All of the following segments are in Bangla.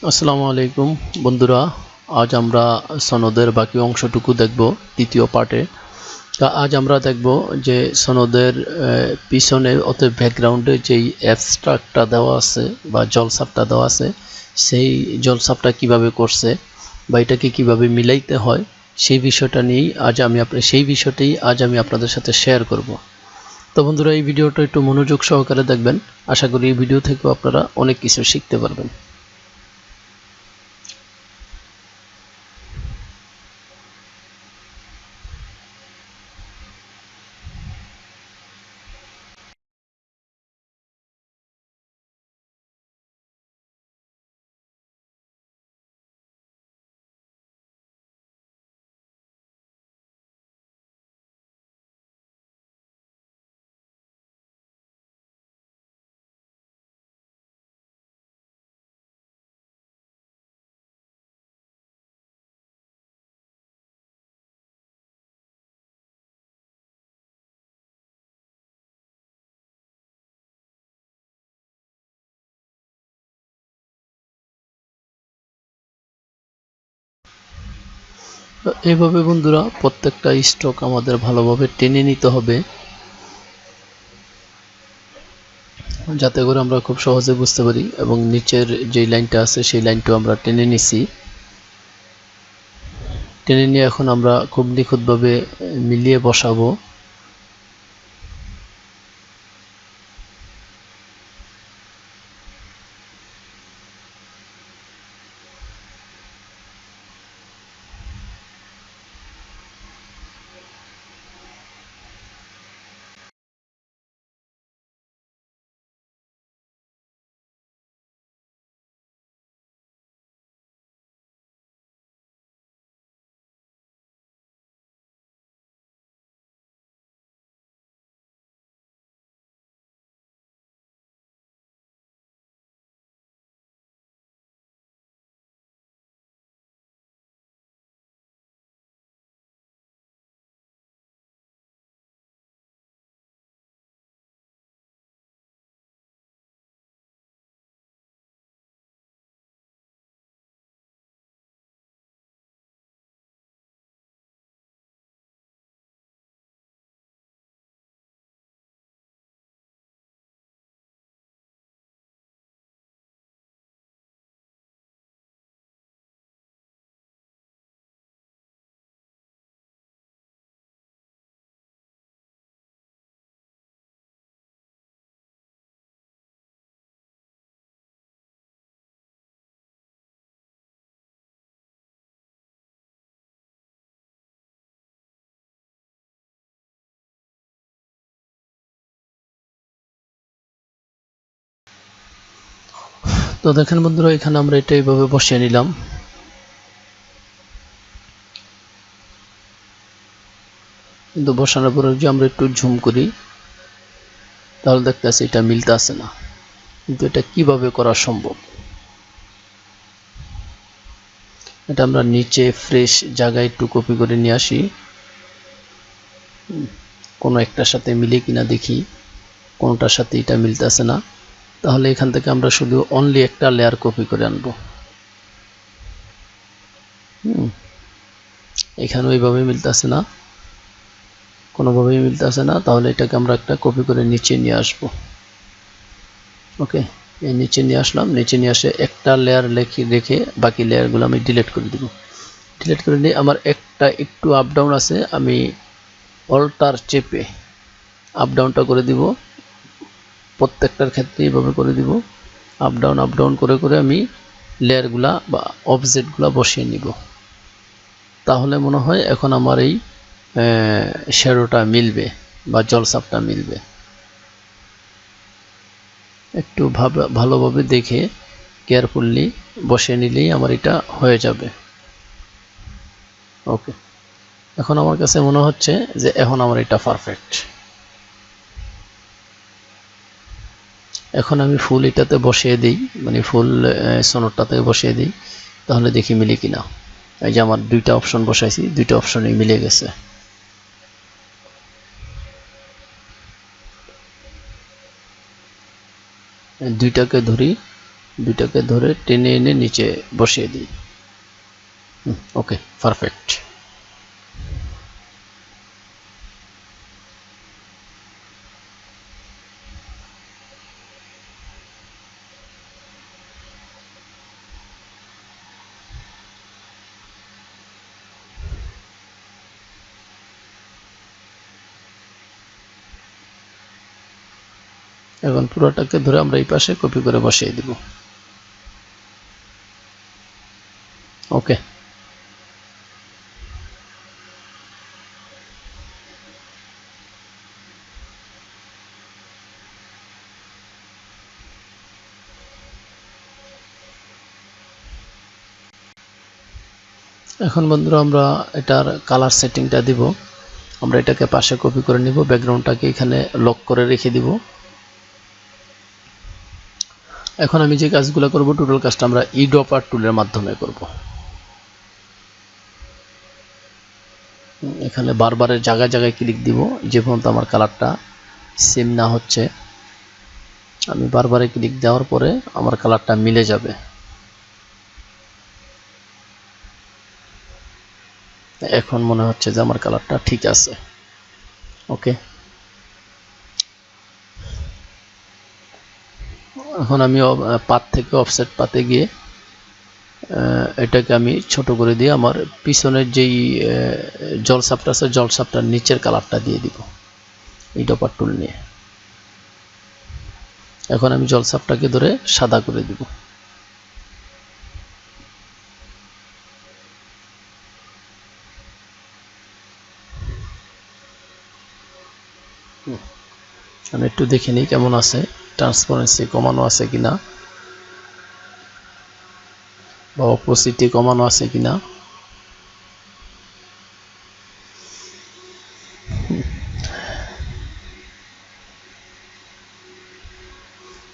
আসসালামু আলাইকুম বন্ধুরা, আজ আমরা সনদের বাকি অংশটুকু দেখব দ্বিতীয় পার্টে। তা আজ আমরা দেখব যে সনদের পিছনে অর্থাৎ ব্যাকগ্রাউন্ডে যেই অ্যাবস্ট্রাক্টটা দেওয়া আছে বা জলছাপটা দেওয়া আছে, সেই জলছাপটা কিভাবে করছে বা এটাকে কিভাবে মিলাইতে হয় সেই বিষয়টা নিয়েই আজ আমি আপনাদের সাথে শেয়ার করব। তো বন্ধুরা, এই ভিডিওটা একটু মনোযোগ সহকারে দেখবেন। আশা করি এই ভিডিও থেকেও আপনারা অনেক কিছু শিখতে পারবেন। এইভাবে বন্ধুরা প্রত্যেকটা স্ট্রোক আমাদের ভালোভাবে টেনে নিতে হবে, যাতে করে আমরা খুব সহজে বুঝতে পারি। এবং নিচের যে লাইনটা আছে সেই লাইনটাও আমরা টেনে নিছি। টেনে নিয়ে এখন আমরা খুব নিখুঁতভাবে মিলিয়ে বসাবো। তো দেখেন বন্ধুরা, এখানে আমরা এটা এইভাবে বসিয়ে নিলাম। কিন্তু বসানোর পরে যদি আমরা একটু ঝুম করি তাহলে দেখতে পাচ্ছি এটা মিলতে আসে না। কিন্তু এটা কিভাবে করা সম্ভব? এটা আমরা নিচে ফ্রেশ জায়গায় একটু কপি করে নিয়ে আসি, কোনো একটার সাথে মিলে কিনা দেখি। কোনোটার সাথে এটা মিলতেছে না, তাহলে এখান থেকে আমরা শুধু অনলি একটা লেয়ার কপি করে আনবো। এখানে ওইভাবে মিলতেছে না, কোনোভাবেই মিলতেছে না, তাহলে এটাকে আমরা একটা কপি করে নিচে নিয়ে আসব। ওকে, এই নিচে নিয়ে আসলাম। নিচে নিয়ে আসে একটা লেয়ার রেখে বাকি লেয়ারগুলো আমি ডিলিট করে দিব। ডিলিট করে নিয়ে আমার একটা একটু আপ ডাউন আছে, আমি অল্টার চেপে আপ ডাউনটা করে দিব। প্রত্যেকটার ক্ষেত্রে এইভাবে করে দিব, আপ ডাউন করে করে আমি লেয়ারগুলা বা অবজেক্টগুলা বসিয়ে নিব। তাহলে মনে হয় এখন আমার এই শ্যাডোটা মিলবে বা জলছাপটা মিলবে। একটু ভালোভাবে দেখে কেয়ারফুলি বসিয়ে নিলেই আমার এটা হয়ে যাবে। ওকে, এখন আমার কাছে মনে হচ্ছে যে এখন আমার এটা পারফেক্ট। এখন আমি ফুল এটাতে বসিয়ে দিই, মানে ফুল সনদটাতে বসিয়ে দিই, তাহলে দেখি মিলে কিনা। এই যে আমার দুইটা অপশন বসাইছি, দুইটা অপশনই মিলে গেছে। দুইটাকে ধরি, দুইটাকে ধরে টেনে এনে নিচে বসিয়ে দিই। ওকে, পারফেক্ট। এখন পুরোটাকে ধরে আমরা এই পাশে কপি করে বসিয়ে দিব। ওকে, এখন বন্ধুরা আমরা এটার কালার সেটিংটা দিব। আমরা এটাকে পাশে কপি করে নিব, ব্যাকগ্রাউন্ডটাকে এখানে লক করে রেখে দিব। এখন আমি যে কাজগুলো করব, টোটাল কাজটা আমরা ইড্রপার টুলের মাধ্যমে করব। এখানে বারবারের জায়গায় জায়গায় ক্লিক দিব, যে পর্যন্ত আমার কালারটা সেম না হচ্ছে। আমি বারবারে ক্লিক দেওয়ার পরে আমার কালারটা মিলে যাবে। এখন মনে হচ্ছে যে আমার কালারটা ঠিক আছে। ওকে, এখন আমি পাত থেকে অফসেট পাতে গিয়ে এটাকে আমি ছোট করে দিয়ে আমার পিছনের যেই জলসাপটা আছে, জলসাপটার নিচের কালারটা দিয়ে দিব এই ডপার টুল নিয়ে। এখন আমি জলসাপটাকে ধরে সাদা করে দিব। আমি একটু দেখে নিই কেমন আছে, ট্রান্সপারেন্সি কমানো আছে কিনা বা অপোসিটি কমানো আছে কিনা।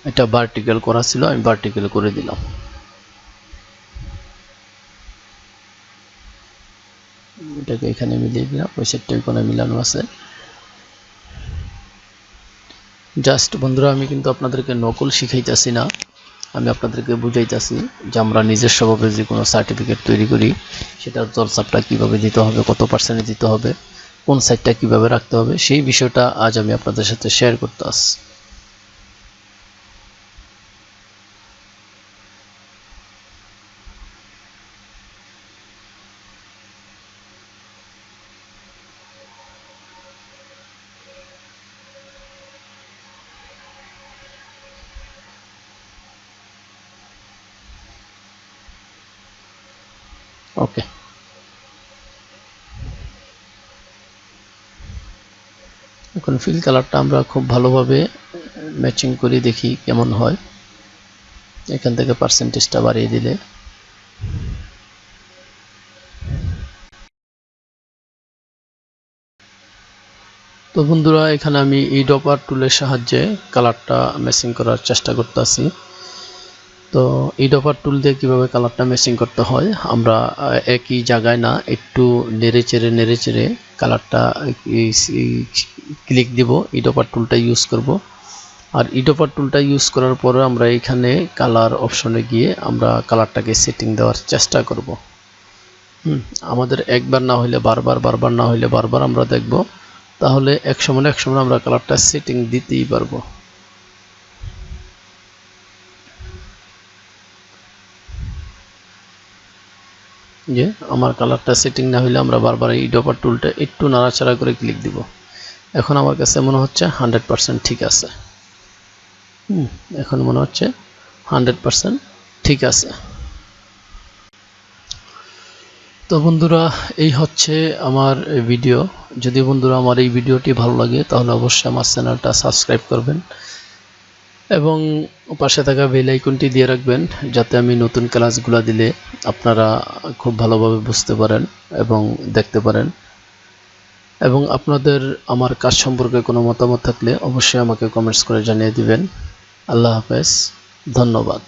এটা ভার্টিক্যাল করা ছিল, আমি ভার্টিক্যাল করে দিলাম। এটাকে এখানে মিলিয়ে দিলাম, ওই সেটটা ওখানে মিলানো আছে। জাস্ট বন্ধুরা, আমি কিন্তু আপনাদেরকে নকল শিখাইতেছি না, আমি আপনাদেরকে বুঝাইতেছি যে আমরা নিজস্বভাবে যে কোনো সার্টিফিকেট তৈরি করি, সেটার জলসাপটা কীভাবে দিতে হবে, কত পার্সেন্টে দিতে হবে, কোন সাইডটা কীভাবে রাখতে হবে, সেই বিষয়টা আজ আমি আপনাদের সাথে শেয়ার করতে আসছি। ওকে, এখন ফিল কালারটা আমরা খুব ভালোভাবে ম্যাচিং করে দেখি কেমন হয়। এখান থেকে পার্সেন্টেজটা বাড়িয়ে দিলে তো বন্ধুরা, এখানে আমি এই ডপার টুলের সাহায্যে কালারটা ম্যাচিং করার চেষ্টা করতেছি। তো এই ডপার টুল দিয়ে কীভাবে কালারটা ম্যাচিং করতে হয়, আমরা একই জায়গায় না, একটু নেড়ে চেড়ে কালারটা ক্লিক দিব, এই ডপার টুলটা ইউজ করব। আর এই ডপার টুলটা ইউজ করার পরে আমরা এখানে কালার অপশনে গিয়ে আমরা কালারটাকে সেটিং দেওয়ার চেষ্টা করব। আমাদের একবার না হইলে বারবার, বারবার না হইলে বারবার আমরা দেখব, তাহলে এক সময় আমরা কালারটা সেটিং দিতেই পারবো। যে আমার কালারটা সেটিং না হইলে আমরা বারবার এই ডপার টুলটা একটু নাড়াচাড়া করে ক্লিক দিব। এখন আমার কাছে মনে হচ্ছে 100% ঠিক আছে। এখন মনে হচ্ছে 100% ঠিক আছে। তো বন্ধুরা, এই হচ্ছে আমার ভিডিও। যদি বন্ধুরা আমার এই ভিডিওটি ভালো লাগে, তাহলে অবশ্যই আমার চ্যানেলটা সাবস্ক্রাইব করবেন এবং পাশে থাকা বেল আইকনটি দিয়ে রাখবেন, যাতে আমি নতুন ক্লাসগুলো দিলে আপনারা খুব ভালোভাবে বুঝতে পারেন এবং দেখতে পারেন। এবং আপনাদের আমার কাজ সম্পর্কে কোনো মতামত থাকলে অবশ্যই আমাকে কমেন্টস করে জানিয়ে দিবেন। আল্লাহ হাফেজ, ধন্যবাদ।